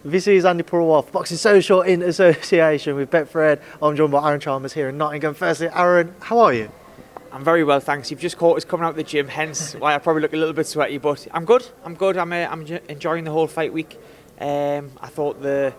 This is Andi Purewal, Boxing Social in association with Betfred. I'm joined by Aaron Chalmers here in Nottingham. Firstly, Aaron, how are you? I'm very well, thanks. You've just caught us coming out of the gym, hence why I probably look a little bit sweaty, but I'm good. I'm enjoying the whole fight week. I thought the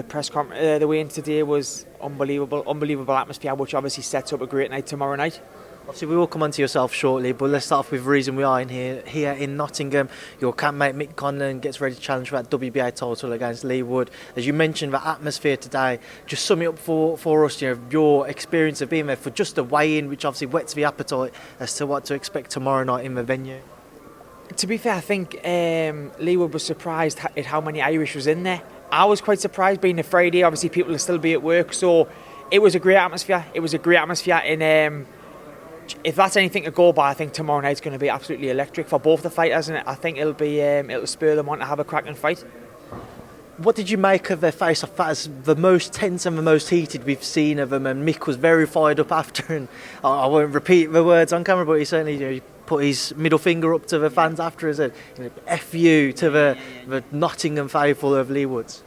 press conference, the weigh-in today was unbelievable atmosphere, which obviously sets up a great night tomorrow night. Obviously, we will come on to yourself shortly, but let's start off with the reason we are in here in Nottingham. Your campmate Wood-Conlan gets ready to challenge for that WBA title against Lee Wood. As you mentioned, the atmosphere today, just sum it up for us, your experience of being there for just a weigh-in, which obviously whets the appetite as to what to expect tomorrow night in the venue. To be fair, I think Lee Wood was surprised at how many Irish was in there. I was quite surprised, being a Friday, obviously people will still be at work, so it was a great atmosphere. And if that's anything to go by, I think tomorrow night's going to be absolutely electric for both the fighters, and I think it'll spur them on to have a cracking fight. What did you make of their face-off? That is the most tense and the most heated we've seen of them, and Mick was very fired up after, and I won't repeat the words on camera, but he certainly he put his middle finger up to the fans after and said, F you to the Nottingham faithful of Lee Woods.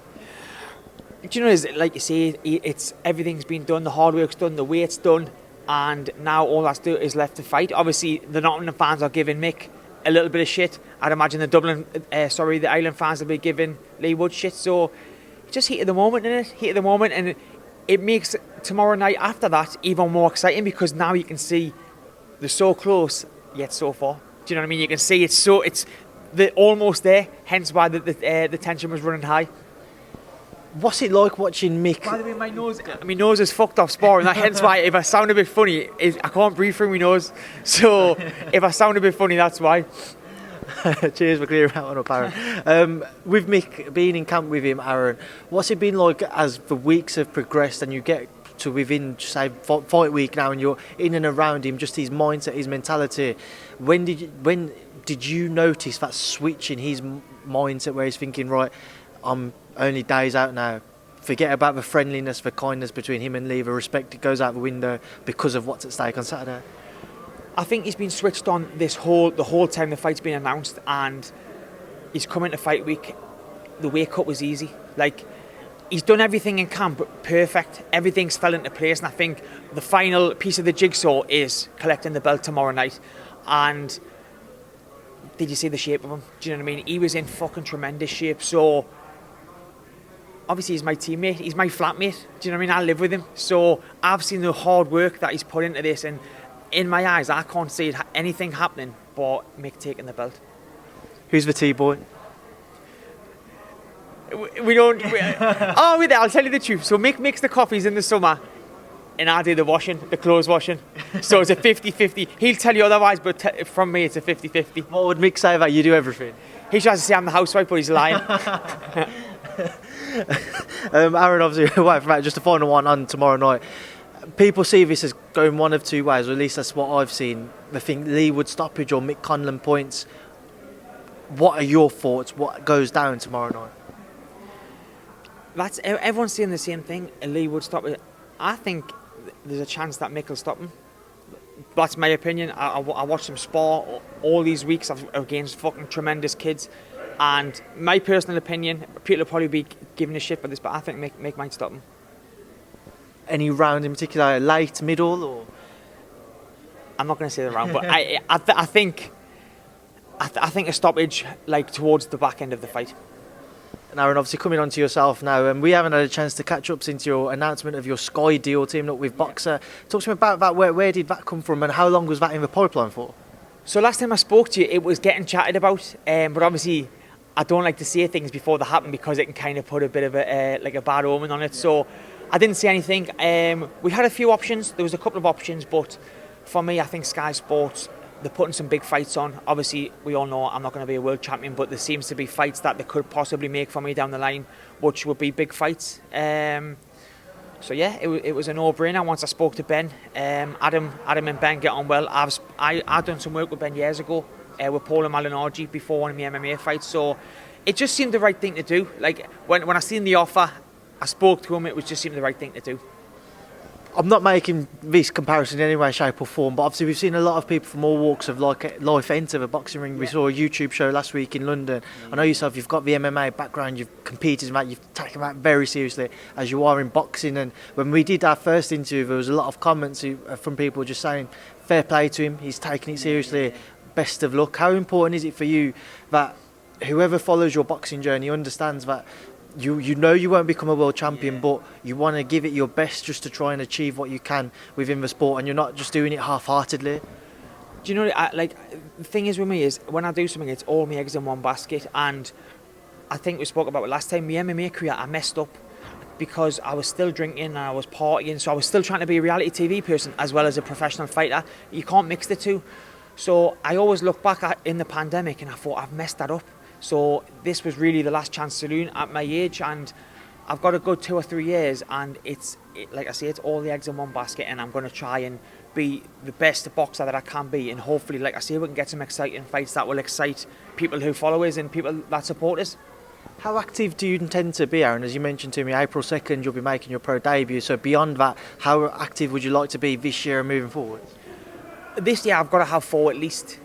Do you know, like you say, it's everything's been done, the hard work's done, the weight's done, and now all that's is left to fight. Obviously, the Nottingham fans are giving Mick a little bit of shit. I'd imagine the Ireland fans will be giving Lee Wood shit. So, just heat of the moment, and it makes tomorrow night after that even more exciting because now you can see they're so close yet so far. Do you know what I mean? You can see they're almost there. Hence why the tension was running high. What's it like watching Mick? By the way, my nose is fucked off sparring. Hence why if I sound a bit funny, I can't breathe through my nose. So if I sound a bit funny, that's why. Cheers for clearing that one up, Aaron. With Mick being in camp with him, Aaron, what's it been like as the weeks have progressed and you get to within, say, fight week now and you're in and around him, just his mindset, his mentality? When did you notice that switch in his mindset where he's thinking, right, I'm only days out now, forget about the friendliness, the kindness between him and Lee, the respect it goes out the window because of what's at stake on Saturday? I think he's been switched on the whole time the fight's been announced, and he's come into fight week. The weight cut was easy. Like, he's done everything in camp perfect. Everything's fell into place, and I think the final piece of the jigsaw is collecting the belt tomorrow night. And did you see the shape of him? Do you know what I mean? He was in fucking tremendous shape. So obviously he's my teammate, he's my flatmate. Do you know what I mean? I live with him. So I've seen the hard work that he's put into this, and in my eyes, I can't see anything happening but Mick taking the belt. Who's the T-boy? I'll tell you the truth. So Mick makes the coffees in the summer and I do the clothes washing. So it's a 50-50. He'll tell you otherwise, but from me it's a 50-50. What would Mick say about you do everything? He tries to say I'm the housewife, but he's lying. Aaron, obviously, wait for that, just a final one on tomorrow night. People see this as going one of two ways, or at least that's what I've seen. They think Lee Wood stoppage or Wood-Conlan points. What are your thoughts? What goes down tomorrow night? Everyone's saying the same thing. Lee Wood stoppage. I think there's a chance that Mick will stop him. That's my opinion. I watched him spar all these weeks against fucking tremendous kids. And my personal opinion, people will probably be giving a shit for this, but I think Mick might stop him. Any round in particular, late, middle, or? I'm not going to say the round, but I think a stoppage like towards the back end of the fight. And Aaron, obviously coming on to yourself now, and we haven't had a chance to catch up since your announcement of your Sky deal teaming up with Boxer. Talk to me about that. Where did that come from, and how long was that in the pipeline for? So last time I spoke to you, it was getting chatted about, but obviously I don't like to say things before they happen because it can kind of put a bit of a bad omen on it. So I didn't say anything. We had a few options. There was a couple of options, but for me, I think Sky Sports, they're putting some big fights on. Obviously, we all know I'm not going to be a world champion, but there seems to be fights that they could possibly make for me down the line, which would be big fights. So yeah, it was a no-brainer once I spoke to Ben. Adam and Ben get on well. I've done some work with Ben years ago with Paul and Malignaggi before one of my MMA fights, so it just seemed the right thing to do. Like when I seen the offer, I spoke to him, it was just seemed the right thing to do. I'm not making this comparison in any way, shape or form, but obviously we've seen a lot of people from all walks of life enter the boxing ring. We saw a YouTube show last week in London. I know yourself, you've got the MMA background, you've competed in that, you've taken that very seriously as you are in boxing. And when we did our first interview, there was a lot of comments from people just saying, fair play to him, he's taking it seriously, best of luck. How important is it for you that whoever follows your boxing journey understands that you know you won't become a world champion, but you want to give it your best just to try and achieve what you can within the sport, and you're not just doing it half-heartedly? Do you know, the thing is with me is when I do something, it's all my eggs in one basket. And I think we spoke about it last time. My MMA career, I messed up because I was still drinking and I was partying, so I was still trying to be a reality TV person as well as a professional fighter. You can't mix the two. So I always look back in the pandemic and I thought, I've messed that up. So this was really the last chance saloon at my age, and I've got a good 2 or 3 years, and like I say, it's all the eggs in one basket, and I'm going to try and be the best boxer that I can be, and hopefully, like I say, we can get some exciting fights that will excite people who follow us and people that support us. How active do you intend to be, Aaron? As you mentioned to me, April 2nd you'll be making your pro debut, so beyond that, how active would you like to be this year and moving forward? This year I've got to have 4 at least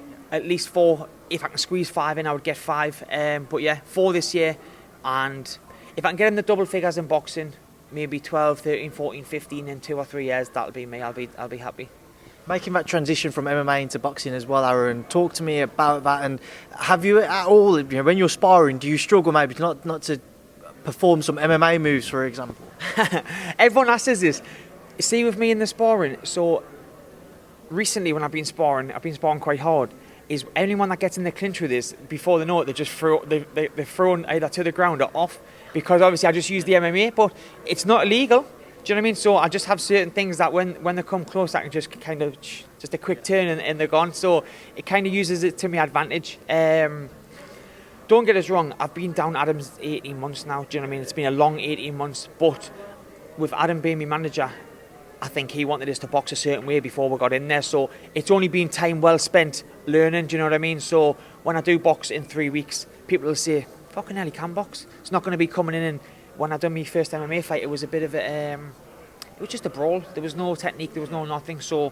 4. If I can squeeze 5 in, I would get 5. But yeah, 4 this year. And if I can get in the double figures in boxing, maybe 12, 13, 14, 15 in 2 or 3 years, that'll be me. I'll be happy. Making that transition from MMA into boxing as well, Aaron, talk to me about that. And have you at all, when you're sparring, do you struggle maybe not to perform some MMA moves, for example? Everyone asks us this. See, with me in the sparring, so recently when I've been sparring quite hard, is anyone that gets in the clinch with this, before they know it, they're thrown either to the ground or off, because obviously I just use the MMA, but it's not illegal. Do you know what I mean? So I just have certain things that when they come close, I can just kind of, just a quick turn and they're gone. So it kind of uses it to my advantage. Don't get us wrong, I've been down Adam's 18 months now. Do you know what I mean? It's been a long 18 months, but with Adam being my manager, I think he wanted us to box a certain way before we got in there. So it's only been time well spent learning, do you know what I mean? So when I do box in 3 weeks, people will say, fucking hell, he can box. It's not going to be coming in. And when I done my first MMA fight, it was a bit of a, it was just a brawl. There was no technique, there was no nothing. So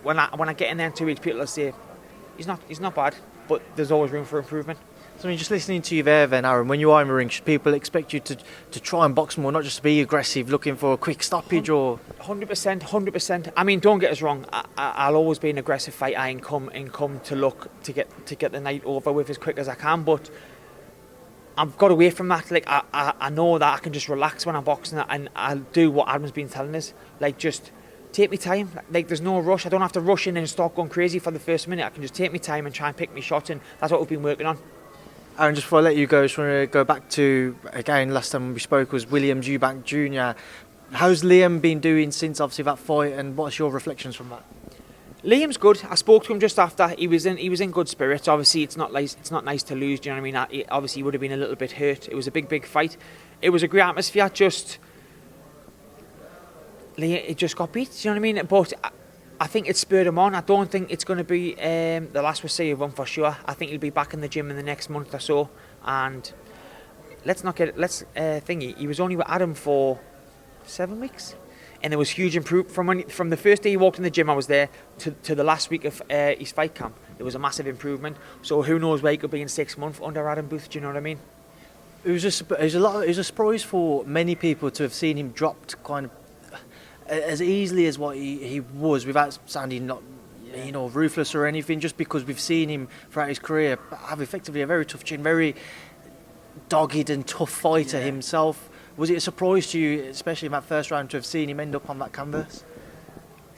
when I get in there in 2 weeks, people will say, he's not bad, but there's always room for improvement. So I mean, just listening to you there then, Aaron, when you are in the ring, should people expect you to try and box more, not just be aggressive, looking for a quick stoppage or...? 100%. I mean, don't get us wrong, I'll always be an aggressive fighter and come to look to get the night over with as quick as I can, but I've got away from that. Like, I know that I can just relax when I'm boxing and I'll do what Adam's been telling us. Like, just take me time. Like, there's no rush. I don't have to rush in and start going crazy for the first minute. I can just take me time and try and pick me shots, and that's what we've been working on. Aaron, just before I let you go, I just want to go back to, again, last time we spoke was William Eubank Jr. How's Liam been doing since obviously that fight, and what's your reflections from that? Liam's good. I spoke to him just after. He was in good spirits. Obviously, it's not nice to lose. Do you know what I mean? Obviously, he would have been a little bit hurt. It was a big fight. It was a great atmosphere. It just got beat. Do you know what I mean? But I think it spurred him on. I don't think it's going to be the last we see of him for sure. I think he'll be back in the gym in the next month or so. And he was only with Adam for 7 weeks, and there was huge improvement from the first day he walked in the gym. I was there to the last week of his fight camp. There was a massive improvement. So who knows where he could be in 6 months under Adam Booth? Do you know what I mean? It was a surprise for many people to have seen him dropped kind of as easily as what he was, without sounding not ruthless or anything, just because we've seen him throughout his career have effectively a very tough chin, very dogged and tough fighter himself. Was it a surprise to you, especially in that first round, to have seen him end up on that canvas?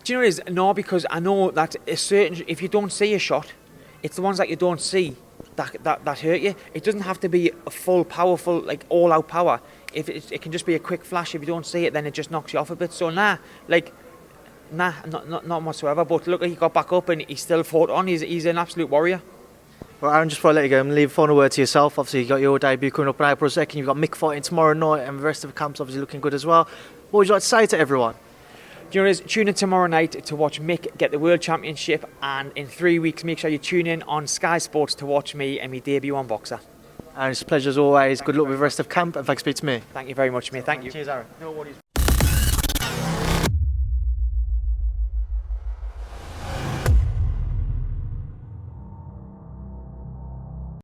Do you know what it is? No, because I know that if you don't see a shot, it's the ones that you don't see that hurt you. It doesn't have to be a full, powerful, like all-out power. If it can just be a quick flash. If you don't see it, then it just knocks you off a bit. So not whatsoever. But look, he got back up and he still fought on. He's an absolute warrior. Well, Aaron, just before I let you go, I'm going to leave a final word to yourself. Obviously, you got your debut coming up on April 2nd. You've got Mick fighting tomorrow night, and the rest of the camp's obviously looking good as well. What would you like to say to everyone? Do you know what it is? Tune in tomorrow night to watch Mick get the World Championship, and in 3 weeks, make sure you tune in on Sky Sports to watch me and my debut on Boxer. And it's a pleasure as always. Good luck with the rest of camp, and thanks for speaking to me. Thank you very much, mate. Thank you. Cheers, Aaron. No worries.